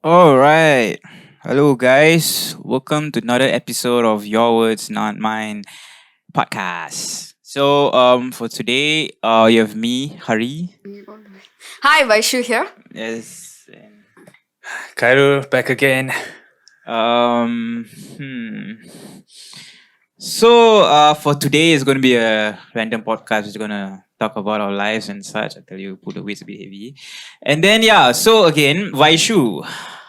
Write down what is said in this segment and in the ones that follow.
All right. Hello, guys. Welcome to another episode of Your Words, Not Mine podcast. So, for today, you have me, Hari. Hi, Vaishu here. Yes. And, Khairul back again. um. Hmm. So, for today, it's going to be a random podcast. We're going to talk about our lives and such. I tell you, put the weights a bit heavy. And then, yeah. So again, Vaishu,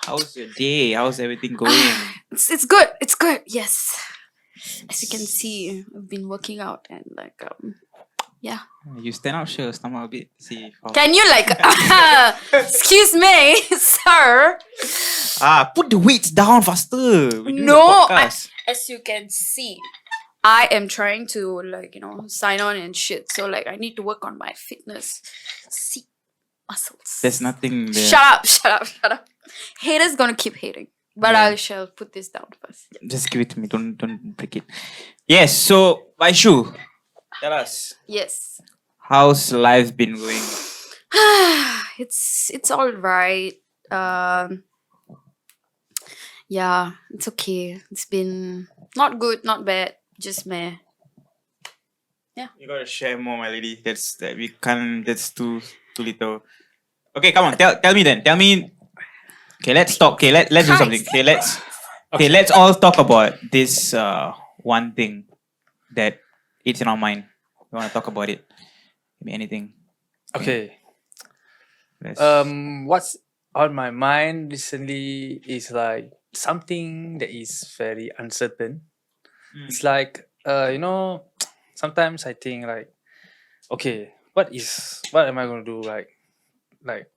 how's your day? How's everything going? It's good. It's good. Yes. As you can see, I've been working out and yeah. You stand up, sure, stomach a bit. See. Can you excuse me, sir? Put the weights down faster. We do the No, podcast. as you can see, I am trying to sign on and shit. So I need to work on my fitness, seat muscles. There's nothing there. Shut up. Haters gonna keep hating. But Yeah. I shall put this down first. Just give it to me. Don't break it. Yes. So, Vaishu, tell us, Yes. how's life been going? It's all right. Yeah, it's okay. It's been not good, not bad, just meh. You gotta share more, my lady. We can't. That's too little. Okay, come on. Tell me then. Tell me. Okay, let's talk. Okay, let's do something. Okay, let's all talk about this one thing that it's in our mind. We want to talk about it. Give me anything. Okay. Let's- What's on my mind recently is like something that is very uncertain. Mm. It's like sometimes I think like, okay, what am I gonna do? Like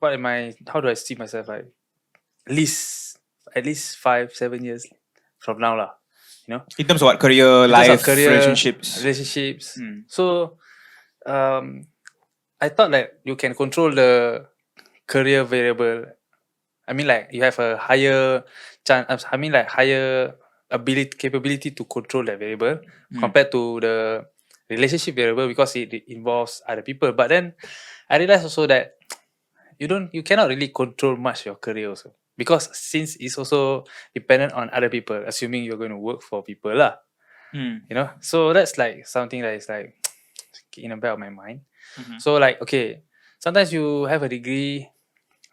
what am I? How do I see myself like at least 5-7 years from now lah? in terms of what career, In terms life, of career, relationships. Mm. So, I thought like you can control the career variable. I mean, like you have a higher chance. I mean, like higher capability to control that variable compared to the relationship variable because it involves other people. But then I realized also that you cannot really control much your career also because since it's also dependent on other people, assuming you're going to work for people lah. Mm. So that's like something that is like in the back of my mind. Mhm. So like, okay, sometimes you have a degree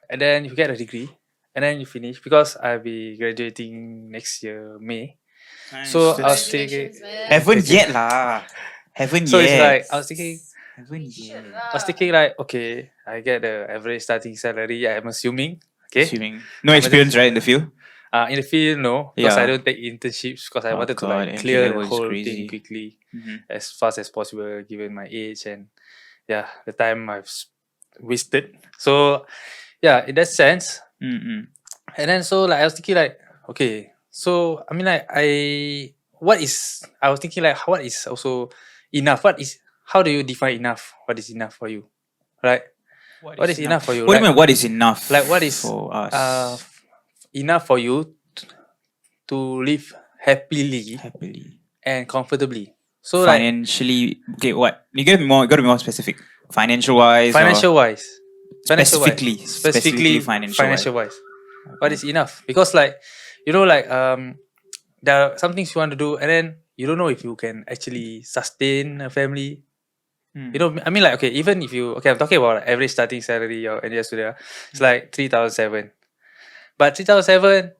and then you get a degree and then you finish because I'll be graduating next year May. So I was thinking, Haven't yet lah. Haven't so yet. it's like I was thinking like okay, I get the average starting salary. I'm assuming, okay. assuming no experience, right, in the field. In the field, no, because I Yeah. don't take internships because I Oh wanted to God, like entry clear the level is whole crazy. thing quickly Mhm. as fast as possible given my age and the time I've wasted. So in that sense, Mm-mm. and then so like I was thinking like, okay, so I mean like I was thinking like what is also enough? How do you define enough? What is enough for you? Right? What is enough for you? What do you Like, mean? What is enough? like what is for us? enough for you to live happily Happily, and comfortably? So like financially. Okay, what you gotta be more specific. Financial wise. financial wise. Specifically financial wise. What is enough? Because like there are some things you want to do and then you don't know if you can actually sustain a family. I mean like okay, even if I'm talking about average starting salary or NS student, it's like 3,007. But 3,007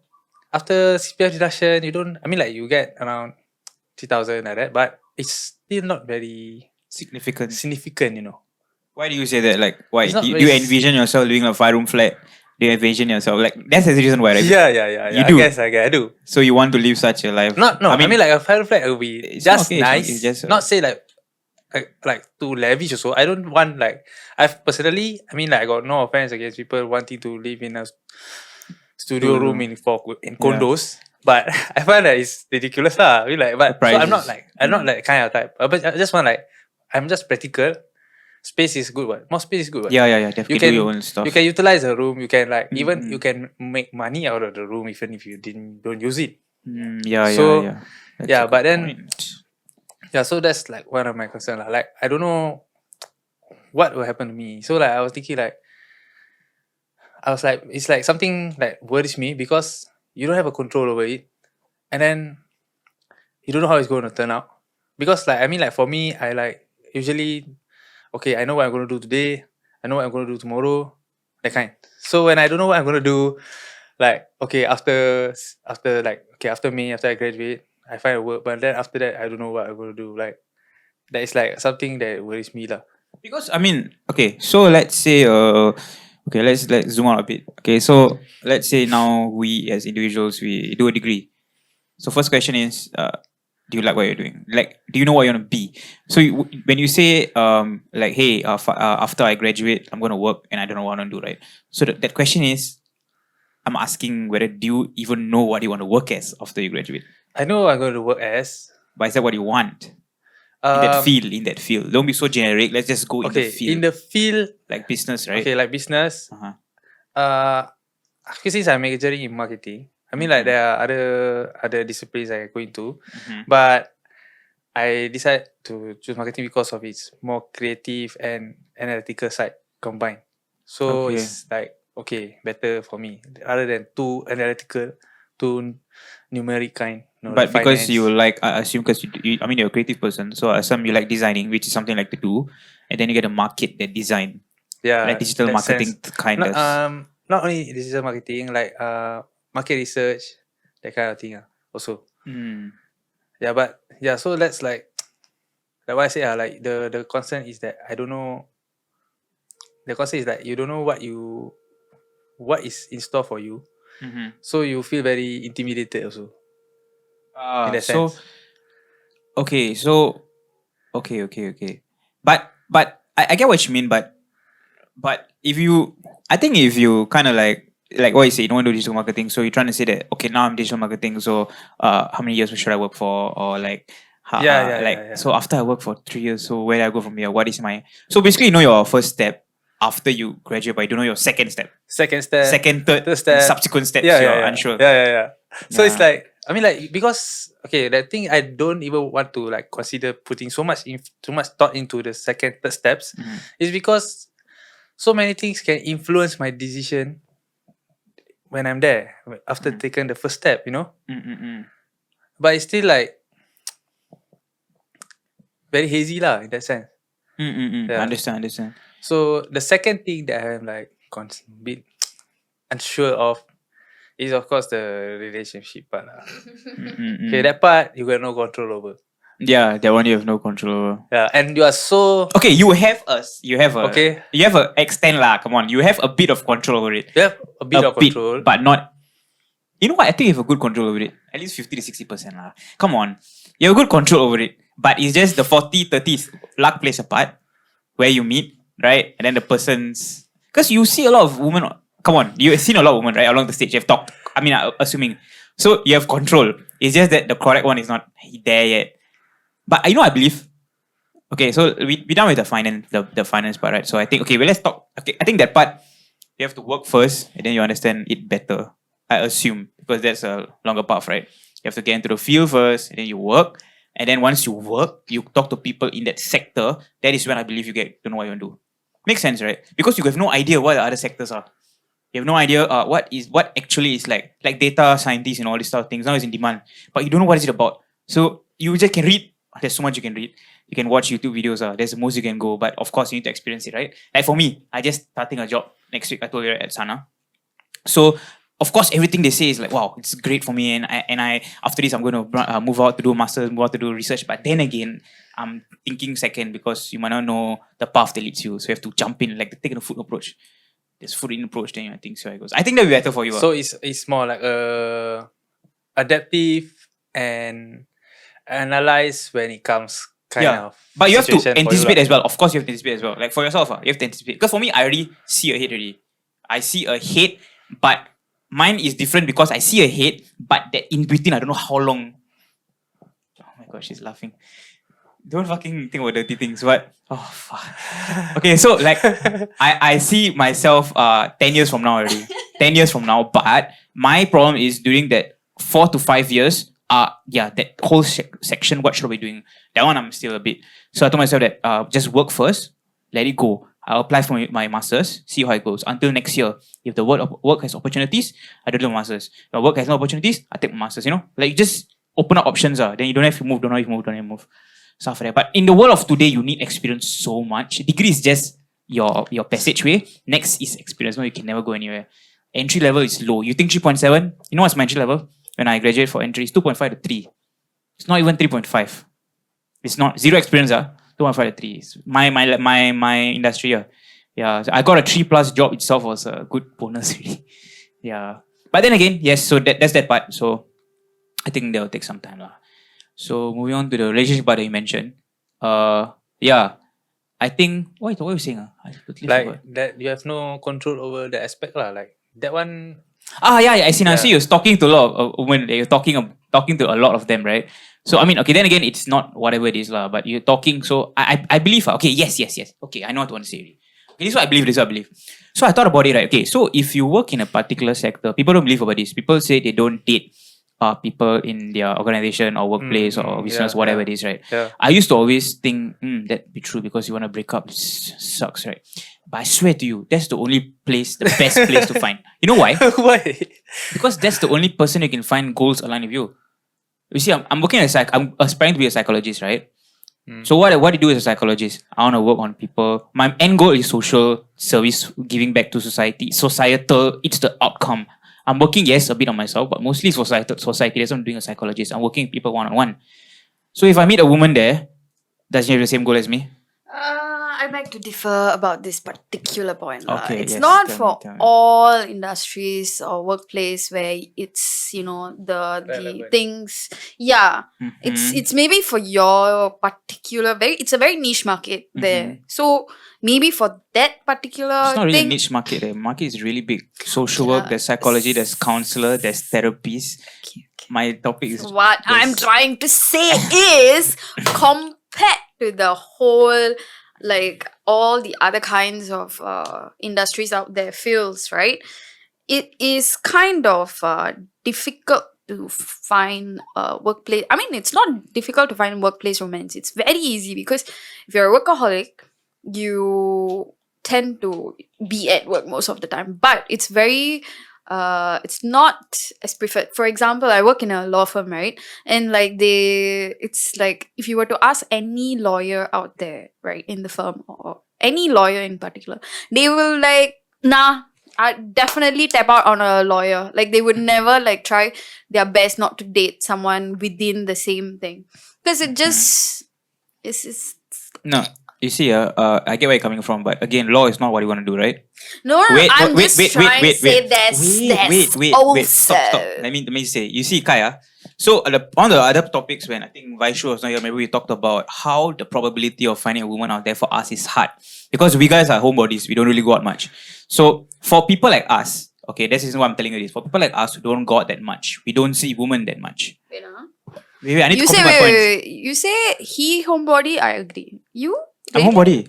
after CPF deduction, you get around 3,000 like that, but it's still not very significant. significant. Why do you say that? Like, why It's not do very you envision yourself living in a 5-room flat? Do you envision yourself like that's the reason why, right? Yeah. You do? I guess I do. So you want to live such a life? No. I mean like a fire flat will be It's just okay, it's nice. okay, just, not say like too lavish also. I don't want like I've personally. I mean like I got no offense against people wanting to live in a studio Studio room in condos, but I find that it's ridiculous lah. I mean like, but so I'm not like kind of type. But I just want like I'm just practical. Space is good. What more space is good. What? Yeah. Definitely You can- do your own stuff. You can utilize a room. You can like even Mm. you can make money out of the room even if you don't use it. Yeah. So, That's yeah, a but good then- point. Yeah, so that's like one of my concerns. Like I don't know what will happen to me. So like I was thinking like it's like something that worries me because you don't have a control over it, and then you don't know how it's going to turn out. Because like I mean like for me, I like usually okay, I know what I'm going to do today. I know what I'm going to do tomorrow. That kind. So when I don't know what I'm going to do, like okay, after like okay after May, after I graduate, I find a work. But then after that, I don't know what I'm going to do. Like that is like something that worries me lah. Because I mean, okay, so let's say okay, let's zoom out a bit. Okay, so let's say now we as individuals we do a degree. So first question is do you like what you're doing? Like, do you know what you want to be? So when you say like, hey, after I graduate, I'm gonna work and I don't know what I want to do, right? So that question is, I'm asking whether do you even know what you want to work as after you graduate? I know what I'm going to work as. But is that what you want? In that field. Don't be so generic. Let's just go in the field. In the field, like business, right? okay, like business. Uh-huh. Since I'm majoring in marketing, I mean like there are other disciplines I go into, but I decided to choose marketing because of its more creative and analytical side combined. So Okay. it's like okay, better for me rather than too analytical, too numeric kind. No, But like because finance. you like, I assume because I mean, you're a creative person, so I assume you like designing, which is something like to do, and then you get a market that design, yeah, like digital that marketing sense. kind Not, of. not only digital marketing, like market research, that kind of thing. Also, Mm. yeah, but yeah, so that's like what I say. Like the concern is that I don't know. The concern is that you don't know what is in store for you, Mm-hmm. so you feel very intimidated also in that So sense. okay, so okay. But I get what you mean, but I think if you kind of like what you say, you don't want to do digital marketing, so you're trying to say that okay, now I'm digital marketing, so how many years should I work for, or like Yeah. so after I work for 3 years, so where do I go from here? What is my so basically you know your first step after you graduate, but you don't know your second step, Second step, second, third, third step, subsequent steps. yeah, You're yeah, unsure. yeah. So it's Yeah. like I mean like because okay that thing I don't even want to like consider putting so much thought into the second third steps is because so many things can influence my decision when I'm there after taking the first step, you know. But it's still like very hazy lah in that sense. Yeah. Understand. So the second thing that I'm like bit unsure of is of course the relationship part lah. Okay, that part you got no control over. Yeah, that one you have no control over. Yeah, and you are so Okay, you have a Okay. you have a extent lah. Come on, you have a bit of control over it. you have a bit of control. but not. You know what? I think you have a good control over it. At least 50 to 60% lah. Come on, you have a good control over it. But it's just the 40-30 luck plays a part where you meet, right? And then the person's because you see a lot of women. Come on, you've seen a lot of women right along the stage. You've talked. I mean, assuming so you have control. It's just that the correct one is not there yet. But I believe. Okay, so we done with the finance part, right? So I think okay, well let's talk. Okay, I think that part you have to work first, and then you understand it better. I assume because that's a longer path, right? You have to get into the field first, and then you work, and then once you work, you talk to people in that sector. That is when I believe you get to know what you want to do. Makes sense, right? Because you have no idea what the other sectors are. You have no idea what actually is like data scientists and all these sort of things. Now it's in demand, but you don't know what is it about. So you just can read. There's so much you can read. You can watch YouTube videos. There's the most you can go, but of course you need to experience it, right? Like for me, I just starting a job next week. I told you at Sana. So of course everything they say is like wow, it's great for me, and I after this I'm going to move out to do masters, move out to do research. But then again, I'm thinking second because you might not know the path that leads you, so you have to jump in like taking a foot approach. There's foot in approach, then I think so it goes. I think that would be better for you. So it's more like adaptive and analyze when it comes kind of. But you have to situation for you anticipate lah. as well. Of course, you have to anticipate as well. Like for yourself, you have to anticipate. Because for me, I already see ahead already. I see ahead, but mine is different because I see ahead, but that in between, I don't know how long. Oh my gosh, she's laughing. Don't fucking think about dirty things. What? Oh fuck. Okay, so like I see myself 10 years from now already. 10 years from now, but my problem is during that 4 to 5 years, that whole section, what should I be doing? That one I'm still a bit. So I told myself that just work first, let it go. I'll apply for my masters, see how it goes. Until next year, if the work has opportunities, I don't do my masters. If work has no opportunities, I take my masters. Like just open up options. Then you don't have to move, don't have to move. Stuff like that. But in the world of today, you need experience so much. Degree is just your passageway. Next is experience. No, you can never go anywhere. Entry level is low. You think 3.7? You know what's my entry level? When I graduate for entry, it's 2.5 to 3. It's not even 3.5. It's not zero experience. 2.5 to 3. It's my industry. Yeah. So I got a 3+ job itself was a good bonus. Yeah. But then again, yes. So that's that part. So I think that will take some time. So moving on to the relationship part that you mentioned. Yeah. I think what were you saying? I totally forgot. That you have no control over the aspect like that one. Yeah. I see. I see you're talking to a lot of women. You're talking to a lot of them, right? So I mean, okay. Then again, it's not whatever it is, but you're talking. So I believe. Okay. Yes. Okay. I know what you want to say. Okay, this is what I believe. So I thought about it. Right. Okay. So if you work in a particular sector, people don't believe about this. People say they don't date people in their organization or workplace or business, whatever it is, right? Yeah. I used to always think that'd be true because you want to break up. It sucks, right? But I swear to you, that's the best place to find. You know why? Why? Because that's the only person you can find goals aligned with you. You see, I'm working as I'm aspiring to be a psychologist, right? So what do you do as a psychologist? I want to work on people. My end goal is social service, giving back to society. Societal, it's the outcome. I'm working, yes, a bit on myself, but mostly society. That's what I'm doing as a psychologist. I'm working with people one-on-one. So if I meet a woman there, does she have the same goal as me? I beg to differ about this particular point. Okay, it's yes, not tell for me. all industries or workplace where it's the things. Yeah, it's maybe for your particular it's a very niche market there. So maybe for that particular It's not really thing. a niche market. The market is really big. Social work, there's psychology, there's counselor, there's therapies. My topic is What I'm trying to say is compared to the whole all the other kinds of industries out there, fields, right? It is kind of difficult to find a workplace. I mean, it's not difficult to find workplace romance. It's very easy because if you're a workaholic, you tend to be at work most of the time. But it's very it's not as preferred. For example, I work in a law firm, right? And it's like if you were to ask any lawyer out there, right, in the firm or any lawyer in particular, they will nah, I definitely tap out on a lawyer. They would never try their best not to date someone within the same thing because it just is. No. You see, I get where you're coming from, but again, law is not what you want to do, right? No, I'm just trying to say wait, stop. Let me say. You see, Kaya. So on the other topics, when I think Vaishu was not here, maybe we talked about how the probability of finding a woman out there for us is hard because we guys are homebodies. We don't really go out much. So for people like us, okay, this is why I'm telling you this. For people like us who don't go out that much, we don't see women that much. Wait, I need to complete my points. You say he homebody. I agree. You? I'm homebody.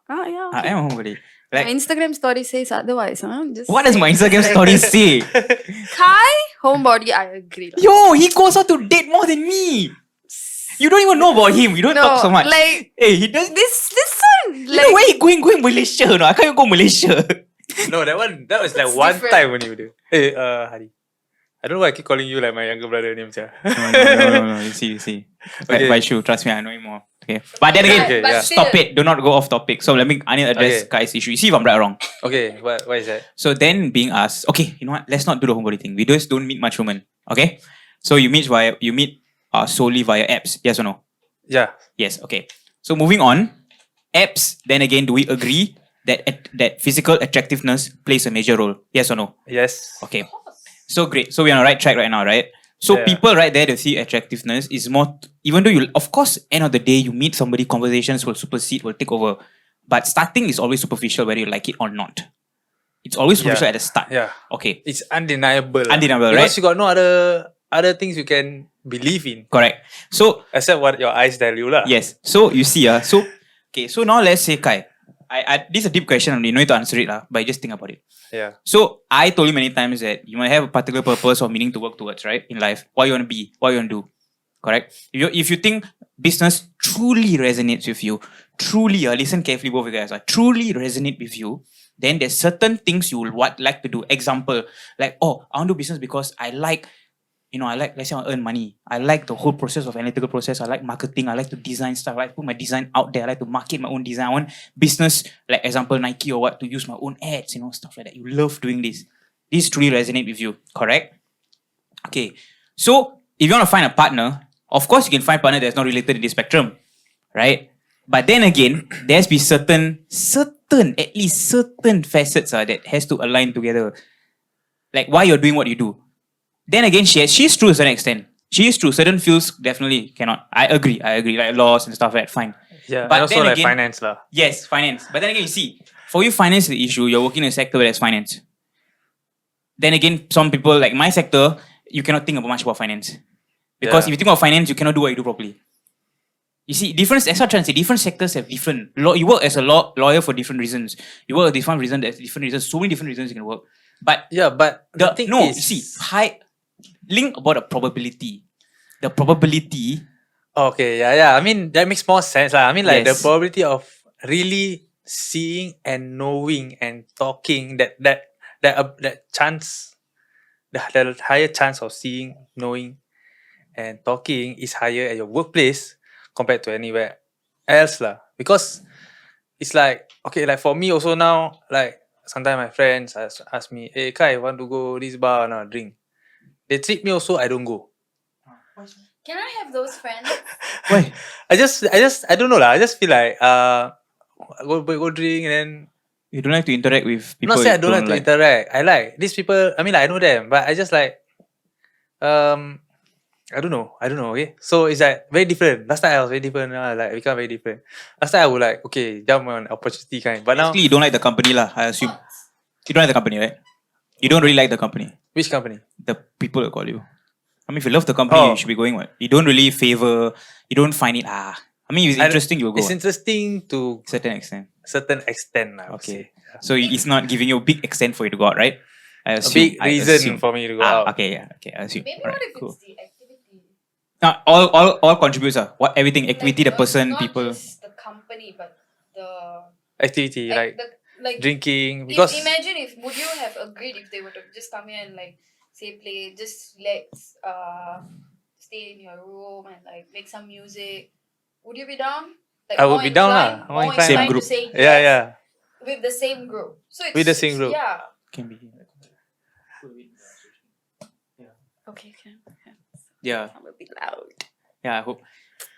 Yeah. I am a homebody. My Instagram story says otherwise. What does my Instagram story say? Kai, homebody, I agree. Yo, he goes out to date more than me. You don't even know about him. You don't talk so much. Hey, he does this one. You know where he going Malaysia? No, I can't even go Malaysia. No, that was one different. time when you do. Hey, Hari. I don't know why I keep calling you like my younger brother name. No. You see. Okay. Vaishu, trust me, I know him more. Okay. But then again, stop it. Do not go off topic. So I need to address Kai's issue. You see if I'm right or wrong. Okay, what is that? So then being asked, okay, you know what? Let's not do the homebody thing. We just don't meet much women. Okay? So you meet solely via apps. Yes or no? Yeah. Yes. Okay. So moving on, apps. Then again, do we agree that physical attractiveness plays a major role? Yes or no? Yes. Okay. So great. So we're on the right track right now, right? So people right there, they see attractiveness is more, even though of course, end of the day, you meet somebody, conversations will supersede, will take over. But starting is always superficial whether you like it or not. It's always superficial at the start. Yeah. Okay. It's undeniable. Undeniable, right? Because you got no other things you can believe in. Correct. So except what your eyes tell you lah. Yes. So you see, so now let's say Kai, this is a deep question. You don't need to answer it, but just think about it. Yeah. So I told you many times that you might have a particular purpose or meaning to work towards, right? In life, what you want to be, what you want to do, correct? If you think business truly resonates with you, truly, listen carefully, both of you guys, truly resonate with you, then there's certain things you will like to do. Example, like, I want to do business because I like, let's say I want to earn money. I like the whole process of analytical process. I like marketing. I like to design stuff. I like to put my design out there. I like to market my own design. I want business, like example, Nike or what, to use my own ads, stuff like that. You love doing this. This truly resonate with you, correct? Okay. So, if you want to find a partner, of course you can find a partner that's not related to this spectrum, right? But then again, there has to be at least certain facets that has to align together. Like why you're doing what you do. Then again, she's true to a certain extent. She is true. Certain fields definitely cannot. I agree. Like laws and stuff like that, fine. Yeah, but and also then like again, finance lah. Yes, finance. But then again, you see, for you, finance is the issue. You're working in a sector where there's finance. Then again, some people, like my sector, you cannot think about much about finance. Because if you think about finance, you cannot do what you do properly. You see, that's what I'm trying to say. Different sectors have different. You work as a lawyer for different reasons. You work for different reasons. There's different reasons. So many different reasons you can work. But the thing is, you see, link about the probability. The probability. Okay, yeah. I mean, that makes more sense. I mean, like Yes. the probability of really seeing and knowing and talking, that chance, the higher chance of seeing, knowing, and talking is higher at your workplace compared to anywhere else lah. Because it's like, okay, like for me also now, like sometimes my friends ask me, hey Kai, want to go this bar now drink? They treat me also, I don't go. Can I have those friends? Why? I don't know lah. I just feel like go drink and then You don't like to interact with people. not say I you don't like to interact. I like these people. I mean, like, I know them, but I just like I don't know. Okay, so it's like very different. Last time I was very different. Now I like become very different. Last time I would like jump on opportunity kind, but now Basically, you don't like the company lah, I assume. You don't like the company, right? You don't really like the company. which company? The people that call you. I mean, if you love the company, you should be going. What? You don't really favor. You don't find it. I mean, if it's interesting, you'll go. It's interesting to Certain extent. certain extent. I would Okay. say. So it's not giving you a big extent for you to go out, right? I A assume. big I reason assume. for me to go out. Okay, yeah. Okay, I assume. Maybe Alright, what if cool. it's the activity? All contributes. What everything, equity, the Not- person, not people. just the company, but the Activity like like drinking, because imagine if would you have agreed if they were to just come here and like say play, just let's stay in your room and like make some music. Would you be down? Like, I would more be down inclined- lah. More more inclined. Same inclined group. to say yeah, yes yeah. with the same group. So it's, With the same group. Yeah. Can be. Okay. Can. Yeah. I'm a bit loud. Yeah, I hope.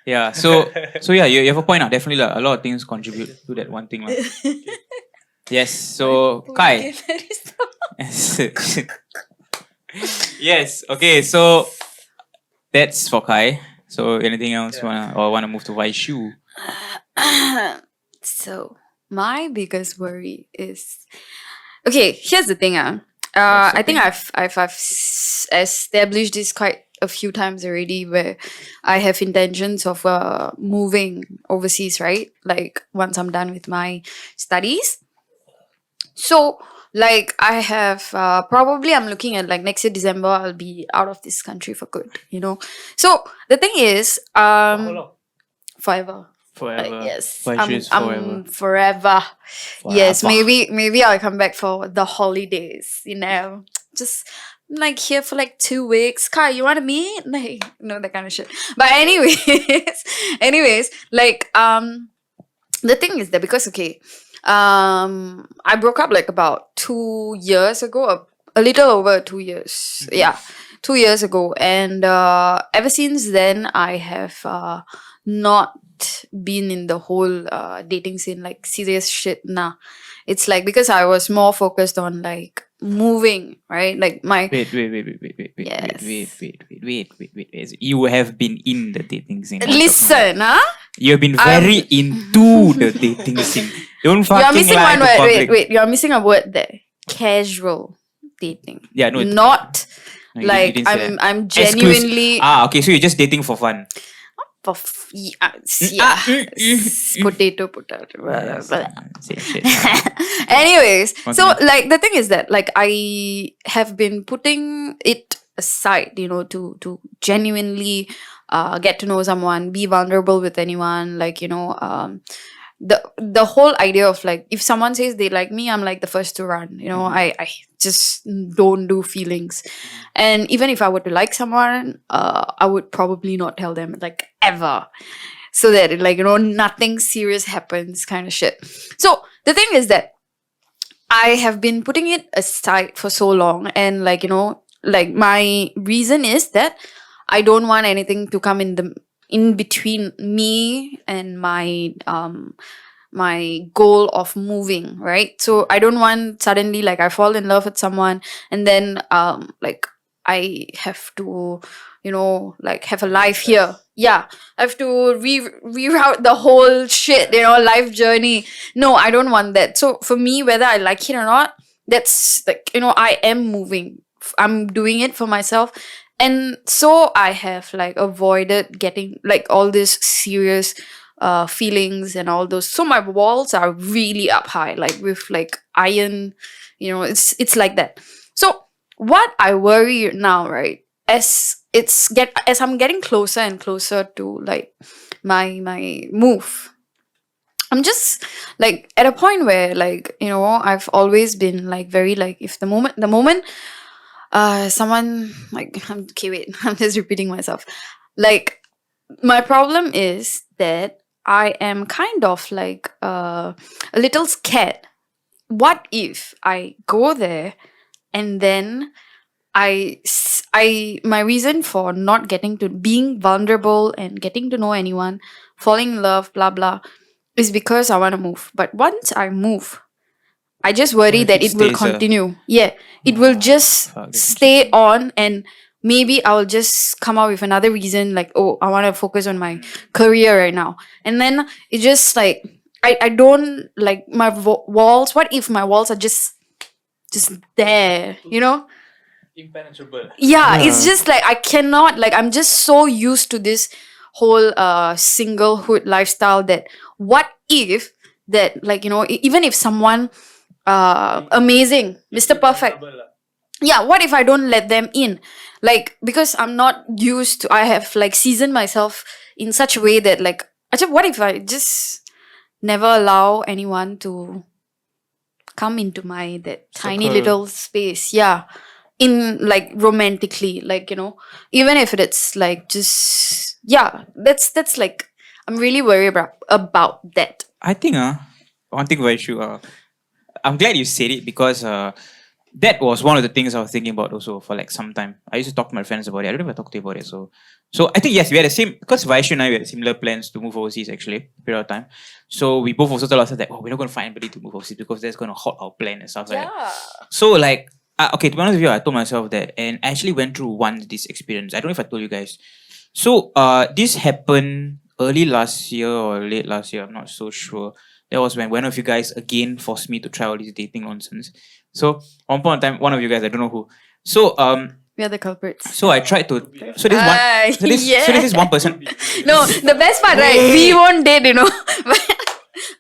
Yeah, so yeah, you have a point. Definitely, a lot of things contribute to that one thing. Yes, so Kai. Yes, okay, so that's for Kai. So anything else wanna move to Vaishu? So my biggest worry is okay. Here's the thing. I think I've established this quite a few times already, where I have intentions of moving overseas, right? Like once I'm done with my studies. So like I have probably I'm looking at like next year December I'll be out of this country for good. So the thing is forever. Forever. Yes, Vaishu is I'm forever. Yes, maybe I'll come back for the holidays. Just like here for like 2 weeks. Kai, you want to meet? Like, that kind of shit. But anyways, like the thing is that because I broke up like about 2 years ago, a little over 2 years. Yeah, 2 years ago, and ever since then I have not been in the whole dating scene, like serious shit. Nah, it's like because I was more focused on like moving, right? Like my Wait. Yes. Wait. You have been in the dating scene. listen, huh? You have been very into the dating scene. Don't fucking You're missing lie one to word. public. Wait. You're missing a word there. Casual dating. Yeah, no. Not No, you like didn't say that. I'm genuinely. Okay, so you're just dating for fun. Potato. Same shit. Anyways, so Okay. like the thing is that like I have been putting it aside, to genuinely get to know someone, be vulnerable with anyone, like the whole idea of like if someone says they like me, I'm like the first to run. I just don't do feelings, and even if I were to like someone, I would probably not tell them like ever, so that like nothing serious happens, kind of shit. So the thing is that I have been putting it aside for so long, and like like my reason is that I don't want anything to come in between me and my goal of moving, right? So I don't want suddenly like I fall in love with someone, and then like I have to like have a life here. Yeah, I have to reroute the whole shit, life journey. No, I don't want that. So for me, whether I like it or not, that's like I am moving. I'm doing it for myself. And so I have like avoided getting like all this serious feelings and all those. So my walls are really up high, like with like iron, it's like that. So what I worry now, right, as I'm getting closer and closer to like my move, I'm just like at a point where like I've always been like very like if the moment someone like okay wait I'm just repeating myself. Like my problem is that I am kind of like a little scared. What if I go there and then my reason for not getting to being vulnerable and getting to know anyone, falling in love, blah blah, is because I want to move. But once I move, I just worry if that it it will stays, continue. Yeah, it will just fuck, that's stay on, and maybe I'll just come out with another reason like, oh, I want to focus on my career right now. And then it just like I don't like my walls. What if my walls are just there, Impenetrable. Yeah, it's just like I cannot, like I'm just so used to this whole singlehood lifestyle that what if that like even if someone amazing, Mr. Perfect, yeah, what if I don't let them in? Like because I'm not used to, I have like seasoned myself in such a way that like actually what if I just never allow anyone to come into my that tiny Circle. little space, yeah, in like romantically, like even if it's like just, yeah, that's like I'm really worried about that. I think one thing very true. I'm glad you said it because that was one of the things I was thinking about also for like some time. I used to talk to my friends about it. I don't know if I talked to you about it. So I think yes, we had the same, because Vaishu and I, we had similar plans to move overseas actually, period of time. So we both also told ourselves that, oh, we're not going to find anybody to move overseas because that's going to halt our plan and stuff like that. So like, okay, to be honest with you, I told myself that, and I actually went through this experience. I don't know if I told you guys. So this happened early last year or late last year. I'm not so sure. That was when one of you guys again forced me to try all this dating nonsense. So one point in time, one of you guys, I don't know who. So We are the culprits. so I tried to. So this one. So this is one person. No, the best part, right? We won't date,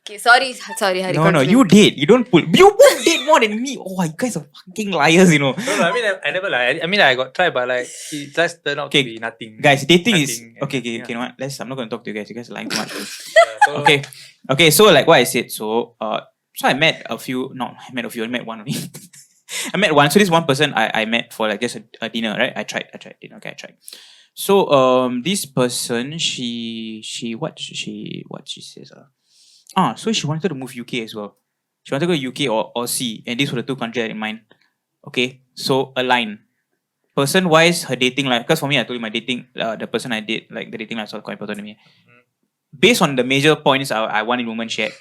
Okay, sorry, Hari. No, continue. you date. You don't pull. You both date more than me. Oh, you guys are fucking liars, No, I mean, I never lie. I mean, I got tried, but like, it just turned out Okay, to be nothing. Guys, dating is Nothing. okay. Yeah. You know what? I'm not gonna talk to you guys. You guys are lying too much. So, Okay. So like what I said. So I met a few. No, I met a few. I met one only. I met one. So this one person I met for like just a dinner, right? I tried dinner. Okay, I tried. So this person she says so she wanted to move UK as well. She wanted to go UK or Aussie, and these were the two countries I had in mind. Okay, so align. Person wise, her dating life. Because for me, I told you my dating, the person I date, like the dating life is quite important to me. Based on the major points I want in woman, she had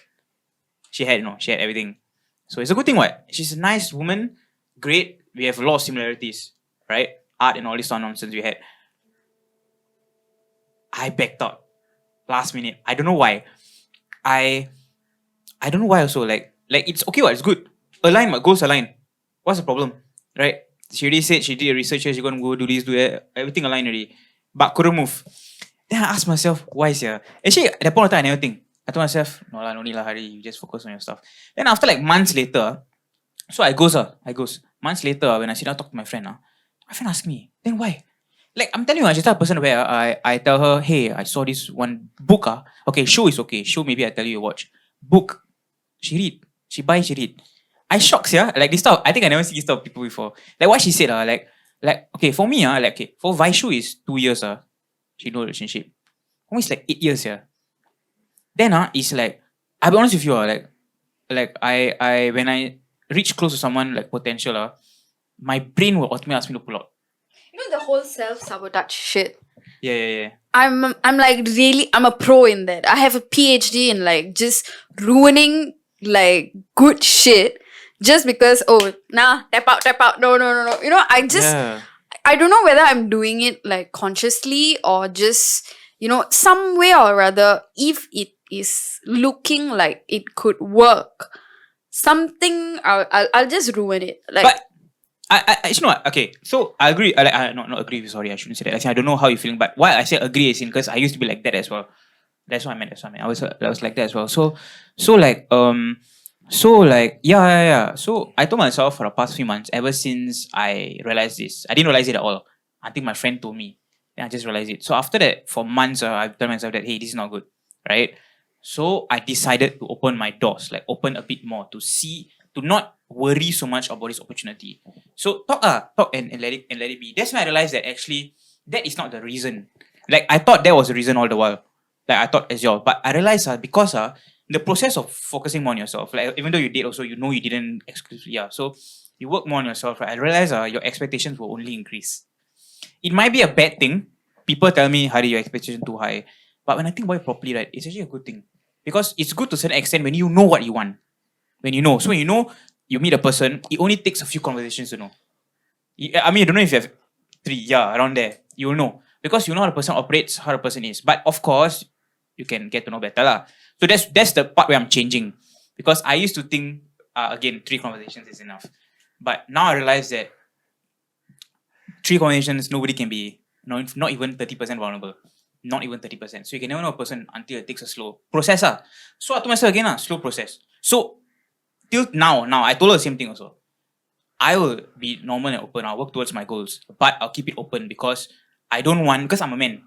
everything. So it's a good thing. What? She's a nice woman, great. We have a lot of similarities, right? Art and all this nonsense we had. I backed out last minute. I don't know why. I don't know why also. Like it's okay. What? It's good. Align. My goals align. What's the problem, right? She already said she did a research. She's gonna go do this, do that. Everything aligned already, but couldn't move. Then I asked myself, why sia? Actually, at that point of time, I never think. I told myself, no lah, no need lah, Hari, you just focus on your stuff. Then after like months later, so I goes. Months later, when I sit down talk to my friend, my friend asked me, then why? Like I'm telling you, she's that person where I tell her, hey, I saw this one book. Okay, show is okay. Show maybe I tell you watch. Book, she read. She buy, she read. I shocked, yeah. Like this stuff, I think I never see this type of people before. Like what she said, like okay, for me, like okay, for Vaishu is 2 years, she know relationship. For me, it's like 8 years, yeah. Then it's like, I'll be honest with you, like I when I reach close to someone like potential, my brain will automatically ask me to pull out. You know the whole self-sabotage shit. Yeah. I'm like really, I'm a pro in that. I have a PhD in like just ruining like good shit just because tap out. No. You know, I don't know whether I'm doing it like consciously or just, you know, some way or other, if it is looking like it could work, something I'll just ruin it. Like, but I you know what? Okay, so I agree. Not agree. Sorry, I shouldn't say that. I don't know how you're feeling, but why I say agree is in because I used to be like that as well. That's what I meant. I was like that as well. So yeah. So I told myself for the past few months, ever since I realized this, I didn't realize it at all. I think my friend told me, then I just realized it. So after that, for months, I've told myself that hey, this is not good, right? So I decided to open my doors, like open a bit more to see, to not worry so much about this opportunity. So talk and let it be. That's when I realized that actually that is not the reason. Like I thought that was the reason all the while. Like I thought as well, but I realized because the process of focusing more on yourself, like even though you did also, you know you didn't exclusively, so you work more on yourself, right? I realized your expectations will only increase. It might be a bad thing. People tell me, Hari, your expectation too high. But when I think about it properly, right, it's actually a good thing. Because it's good to a certain extent when you know what you want. When you know. So when you know you meet a person, it only takes a few conversations to know. I mean, I don't know if you have 3, around there. You'll know. Because you know how the person operates, how the person is. But of course, you can get to know better lah. So that's the part where I'm changing. Because I used to think, again, 3 conversations is enough. But now I realize that 3 conversations, nobody can be, not even 30% vulnerable. Not even 30%. So you can never know a person until it takes a slow process. So I told myself again, slow process. So till now, I told her the same thing also. I will be normal and open. I'll work towards my goals. But I'll keep it open because I don't want, because I'm a man.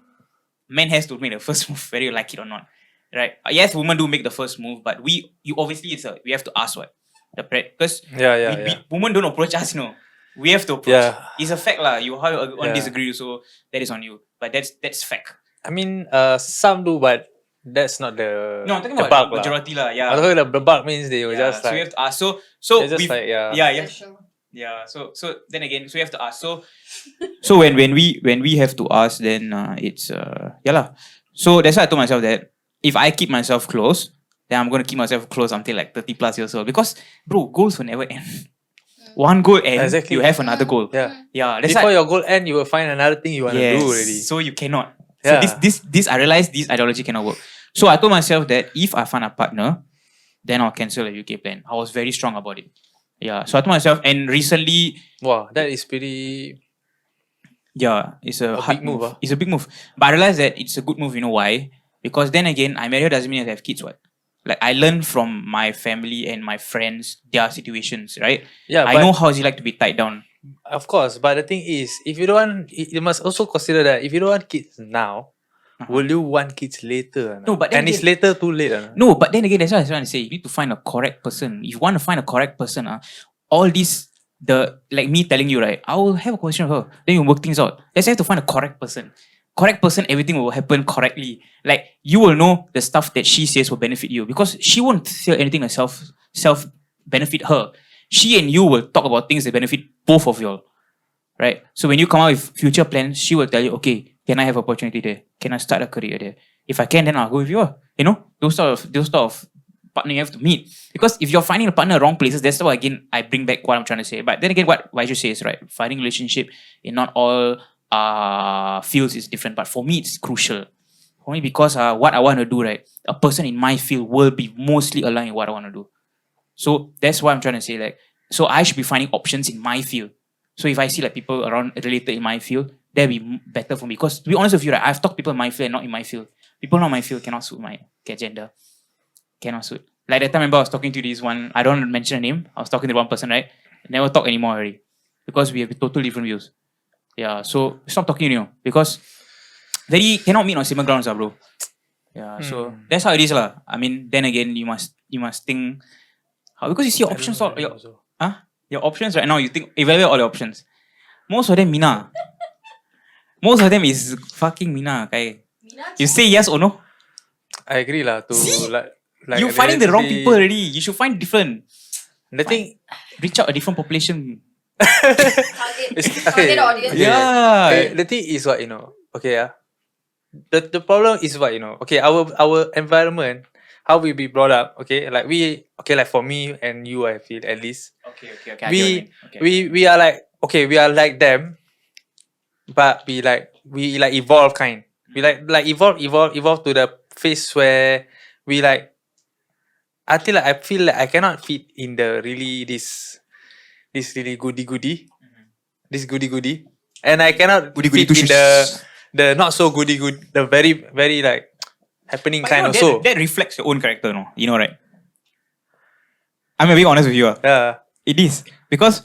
Man has to make the first move, whether you like it or not. Right? Yes, women do make the first move, but we have to ask what? Because women don't approach us, we have to approach. Yeah. It's a fact lah. You disagree, so that is on you. But that's fact. I mean, some do, but that's not the No, I'm talking the about bulk majority lah. Yeah. I thought the bulk means they will just so like we have to ask. So they're just we've- like yeah. So then again, so we have to ask. So when we have to ask, then it's lah. So that's why I told myself that if I keep myself close, then I'm gonna keep myself close until like 30 plus years old. Because bro, goals will never end. One goal ends, Exactly. you have another goal. Yeah. That's Before why. your goal end, you will find another thing you want to do already. So you cannot. Yeah. So this I realized this ideology cannot work. So I told myself that if I find a partner, then I'll cancel the UK plan. I was very strong about it. Yeah. So I told myself, and recently, Wow, that is pretty. it's a hard big move, It's a big move. But I realized that it's a good move. You know why? Because then again, I married her doesn't mean I have kids. What? Like I learned from my family and my friends their situations. Right? Yeah, I know how it's like to be tied down. Of course, but the thing is, if you don't want, you must also consider that if you don't want kids now, will you want kids later? No, but then and it's again- later too late. No, but then again, that's what I was trying to say. You need to find a correct person. If you want to find a correct person, all these, like me telling you, right, I will have a conversation with her. Then you work things out. That's why you have to find a correct person. Correct person, everything will happen correctly. Like you will know the stuff that she says will benefit you because she won't say anything that self benefit her. She and you will talk about things that benefit both of you all. Right? So when you come out with future plans, she will tell you, okay, can I have opportunity there? Can I start a career there? If I can, then I'll go with you. You know, those sort of partner you have to meet. Because if you're finding a partner in the wrong places, that's why again I bring back what I'm trying to say. But then again, what Vaiju says, right? Finding a relationship in not all fields is different. But for me, it's crucial. For me, because what I want to do, right? A person in my field will be mostly aligned with what I want to do. So that's what I'm trying to say. Like, so I should be finding options in my field. So if I see like people around related in my field, that'd be better for me. Because to be honest with you, right, I've talked to people in my field and not in my field. People not in my field cannot suit my gender. Cannot suit. Like that time, I remember I was talking to this one. I don't want to mention a name. I was talking to one person, right? Never talk anymore already because we have totally different views. Yeah, so stop talking, because very cannot meet on similar grounds, bro. Yeah, so that's how it is, lah. I mean, then again, you must think how, because you see your options all your options right now. You think evaluate all the options. Most of them Mina. Most of them is fucking Mina. Okay. You say yes or no? I agree lah. You're finding the wrong people already. You should find different. The thing, Reach out a different population. Target audience. Yeah. The thing is what Okay, the problem is what Okay, our environment, how we be brought up. Okay, like like for me and you, I feel at least. Okay. I get what you mean. Okay. We are like we are like them, but we evolve kind. We like evolve to the phase where we like. Until I feel like I cannot fit in the really this really goody, and I cannot Goody fit in the not so goody, the very very like happening But kind also. that reflects your own character, no? You know, right? I'm being honest with you. Yeah. It is because,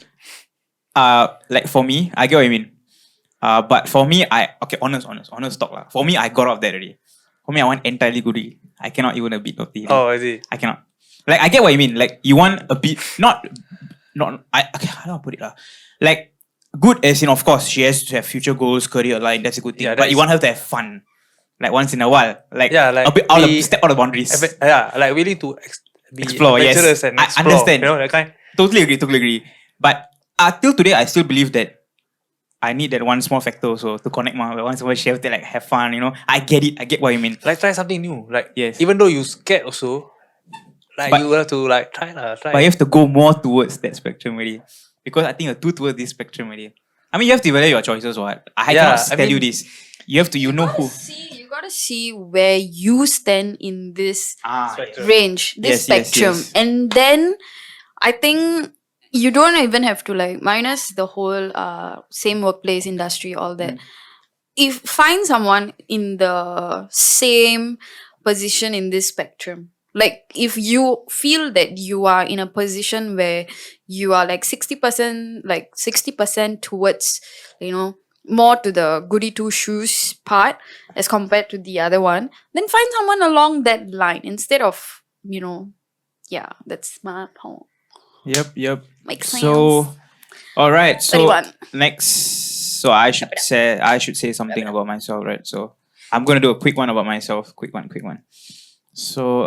like for me, I get what you mean. But for me, honest talk lah. For me, I got off that already. For me, I want entirely goody. I cannot even a bit naughty. Oh, I see. I cannot. Like I get what you mean. Like you want a bit not. How do I put it lah? Like good as in, of course, she has to have future goals, career line. That's a good thing. Yeah, but you want her to have fun, like once in a while. Like like a bit step out of the boundaries. Like willing to be Explore. Yes, adventurous and I explore, understand. that kind. Totally agree. But till today, I still believe that I need that one small factor also to connect my once in a while she have to like have fun. I get it. I get what you mean. Like try something new. Like Yes. even though you scared also, like But- you have to like try. But you have to go more towards that spectrum already. Because I think you're too towards this spectrum already. I mean, you have to evaluate your choices, what? I Yeah, cannot I tell you mean- this. You have to, who. You gotta see where you stand in this Spectrum. range, this Yes, spectrum, yes. and then I think you don't even have to like minus the whole same workplace industry, all that. If find someone in the same position in this spectrum, like if you feel that you are in a position where you are like 60% towards more to the goody two shoes part as compared to the other one, then find someone along that line instead of that's my point. Yep. Makes sense. So, all right. So 31. next, so I should say something about myself, right? So I'm gonna do a quick one about myself. Quick one. So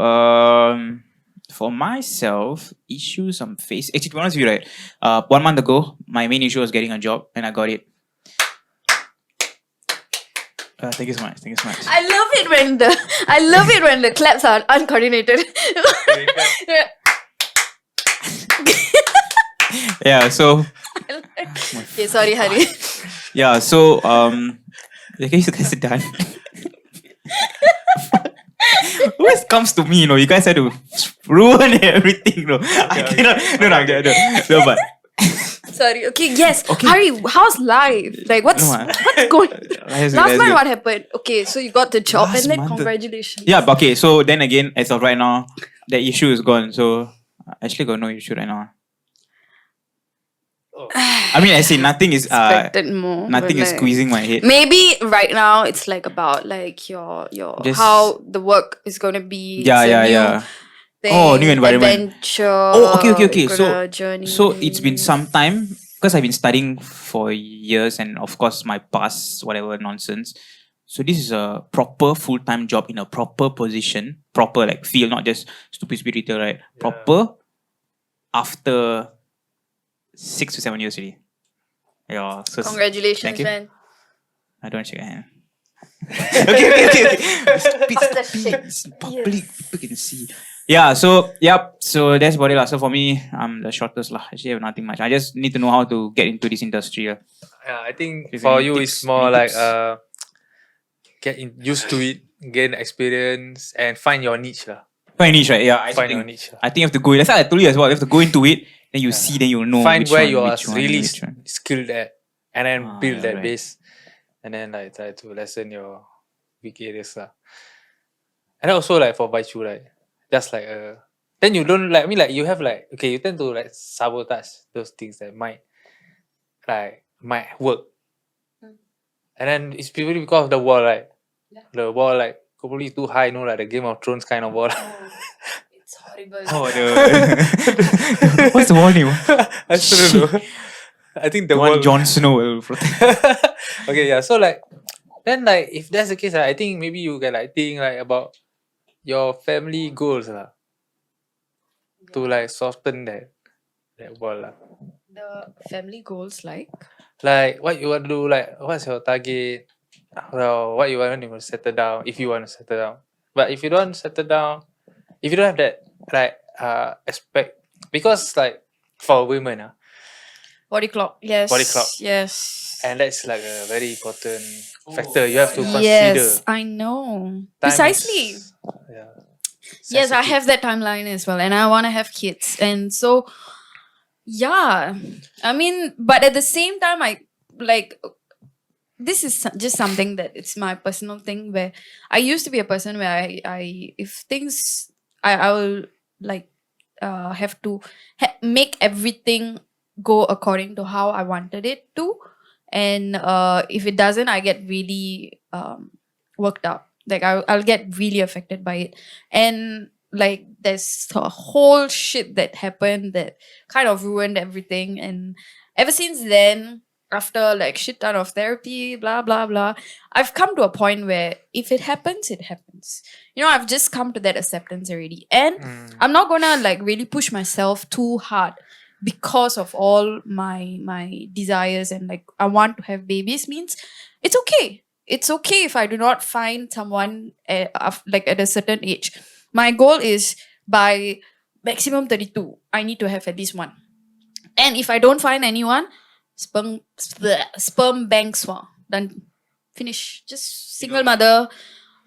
for myself, issues I'm facing. Actually, to be honest with you, right? 1 month ago, my main issue was getting a job, and I got it. Thank you so much. I love it when the claps are uncoordinated. Yeah. So Okay, sorry, Hari. yeah. So you guys are done. Always comes to me, you guys have to ruin everything, I cannot. No, but Sorry. Okay, yes. Okay. Hari, how's life? Like, what's going? Last month, what happened? Okay, so you got the job, Last and then month- congratulations. yeah, but okay. So then again, as of right now, the issue is gone. So I actually got no issue right now. I mean, I say nothing is Expected more. nothing but is like- squeezing my head. Maybe right now it's like about like your Just- how the work is gonna be. Yeah, It's a new yeah. thing, Oh, new environment. Adventure. Oh, okay. you're So gonna journey. so it's been some time because I've been studying for years, and of course my past whatever nonsense. So this is a proper full-time job in a proper position, proper like field, not just stupid retail, right? Proper after 6 to 7 years already. Yeah. So Congratulations, Thank you. man. I don't shake your hand. okay. shake. It's public. People can see. Yeah. So So that's about it lah. So for me, I'm the shortest lah. Actually, I have nothing much. I just need to know how to get into this industry. Yeah, I think If for any you tips, it's more any like tips? used to it, gain experience, and find your niche lah. Find niche, right? Yeah. Find your niche. I think you have to go. That's why I told you as well. You have to go into it. Then you see. Then you know. Find which where one, you are which one, really which one. skilled at, and then build that right. base. and then like try to lessen your weak areas lah. And then also like for Baichu, like just like then you don't like, I mean like you have like, okay, you tend to like sabotage those things that might work. And then it's purely because of the wall, right? The wall like probably too high, like the Game of Thrones kind of wall. It's horrible. Oh, what's the wall name? I still don't know. I think the One wall. Jon Snow will protect. Okay, yeah. So like, then like if that's the case, I think maybe you can like think like about your family goals lah, to like soften that wall lah. The family goals like? Like what you want to do, like what's your target? Well, what you want to settle down, if you want to settle down. But if you don't settle down, if you don't have that like aspect, because like for women, Body clock. Yes. Body clock. Yes. and that's like a very important factor you have to consider. Yes, I know. Time Precisely. is, yeah, Yes, I sensitive. have that timeline as well, and I want to have kids, and so yeah, I mean, but at the same time, I like this is just something that it's my personal thing where I used to be a person where I if things I will like have to make everything go according to how I wanted it to, and if it doesn't, I get really worked up. Like I'll get really affected by it, and like there's a whole shit that happened that kind of ruined everything. And ever since then, after like shit ton of therapy, blah blah blah, I've come to a point where if it happens, it happens. You know, I've just come to that acceptance already, and I'm not gonna like really push myself too hard because of all my desires and like I want to have babies. Means it's okay. It's okay if I do not find someone like at a certain age. My goal is by maximum 32, I need to have at least one. And if I don't find anyone, sperm bank swap. Done. Finish. Just single mother.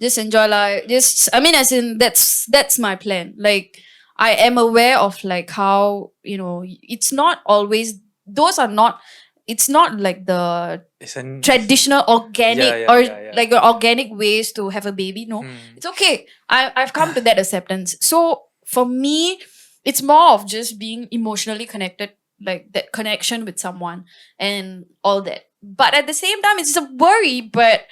Just enjoy life. Just I mean, as in that's my plan. Like I am aware of like how, you know, it's not always those are not it's not like the It's a traditional organic Yeah. like organic ways to have a baby. No, it's okay. I've come to that acceptance. So for me, it's more of just being emotionally connected, like that connection with someone and all that. But at the same time, it's a worry, but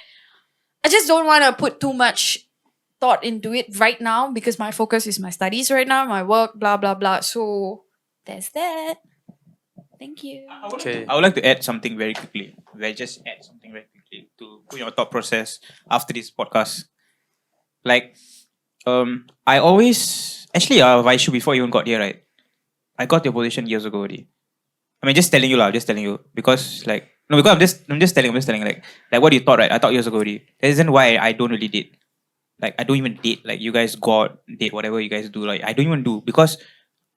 I just don't want to put too much thought into it right now because my focus is my studies right now, my work, blah blah blah. So there's that. Thank you. Okay. I would like to add something very quickly. Just add something very quickly to put your thought process after this podcast. Like, I always actually, Vaishu, before you even got here, right? I got your position years ago already. I mean, just telling you, just telling you because like no, because I'm just telling like what you thought, right? I thought years ago already. The reason why I don't really date, like I don't even date. Like you guys go out, date, whatever you guys do. Like I don't even do because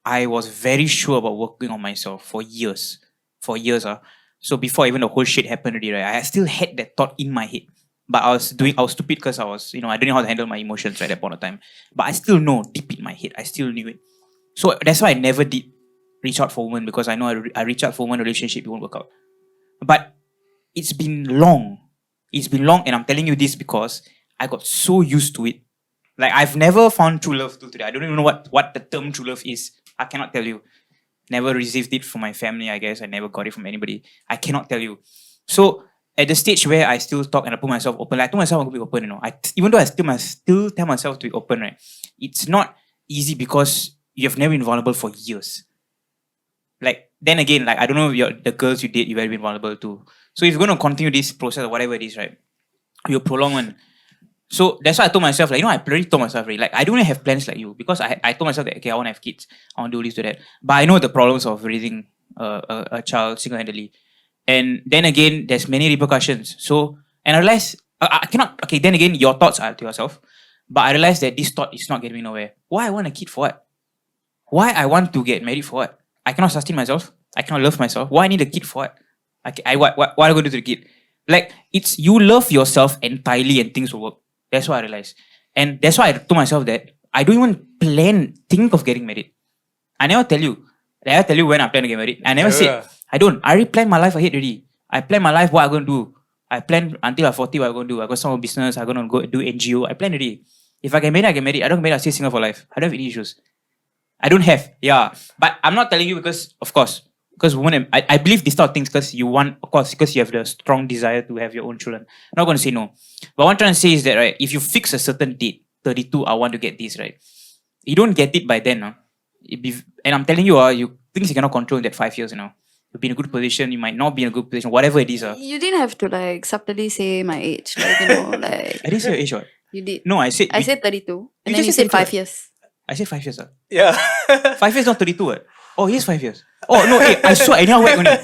I was very sure about working on myself for years. So before even the whole shit happened already, right? I still had that thought in my head. But I was stupid because I was, I didn't know how to handle my emotions at that point of time. But I still know deep in my head, I still knew it. So that's why I never did reach out for women because I know I reach out for one relationship, it won't work out. But it's been long. And I'm telling you this because I got so used to it. Like I've never found true love till today. I don't even know what the term true love is. I cannot tell you. Never received it from my family, I guess. I never got it from anybody. I cannot tell you. So at the stage where I still talk and I put myself open, like I told myself I'm going to be open, even though I still tell myself to be open, right? It's not easy because you have never been vulnerable for years. Like, then again, like I don't know the girls you date, you have been vulnerable too. So if you're going to continue this process or whatever it is, right? You'll prolong one. So that's why I told myself, like, I already told myself, like, I don't have plans like you because I told myself that, okay, I want to have kids. I want to do this, do that. But I know the problems of raising a child single-handedly. And then again, there's many repercussions. So, and I realized, I cannot, okay, then again, your thoughts are to yourself. But I realized that this thought is not getting me nowhere. Why I want a kid for what? Why I want to get married for what? I cannot sustain myself. I cannot love myself. Why I need a kid for what? What am I going to do to the kid? Like, it's you love yourself entirely and things will work. That's what I realized. And that's why I told myself that I don't even think of getting married. I never tell you. I never tell you when I plan to get married. I never said, I don't. I already planned my life ahead already. I plan my life, what I'm going to do. I plan until I'm 40 what I'm going to do. I got some business. I'm going to go do NGO. I plan already. If I get married, I get married. I don't get married, I'll stay single for life. I don't have any issues. I don't have. Yeah. But I'm not telling you because, of course, because women, I believe these sort of things because you want, of course, because you have the strong desire to have your own children. I'm not going to say no. But what I'm trying to say is that, right, if you fix a certain date, 32, I want to get this, right? You don't get it by then, no? And I'm telling you, you things you cannot control in that 5 years, You'll be in a good position, you might not be in a good position, whatever it is. You didn't have to like subtly say my age, like like I didn't say your age, what? you did. No, I said. I said 32, and You then just you said said 5 32. years. I said 5 years. Yeah. 5 years, not 32. What? Oh, yes, 5 years. Oh, no, I swear, anyhow, whack only.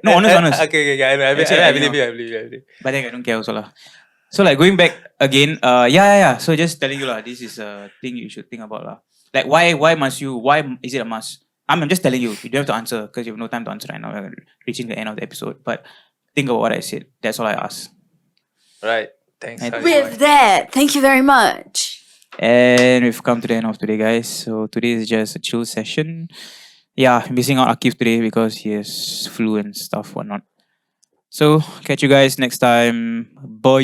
No, honest. Okay, I know. I believe you. But then I don't care also lah. So like going back again, yeah. So just telling you lah, this is a thing you should think about lah. Like why is it a must? I'm just telling you don't have to answer because you have no time to answer right now. We're reaching the end of the episode. But think about what I said. That's all I ask. Right. Thanks. With that, thank you very much. And we've come to the end of today, guys. So today is just a chill session. Yeah, missing out Aqif today because he has flu and stuff, whatnot. So catch you guys next time. Bye.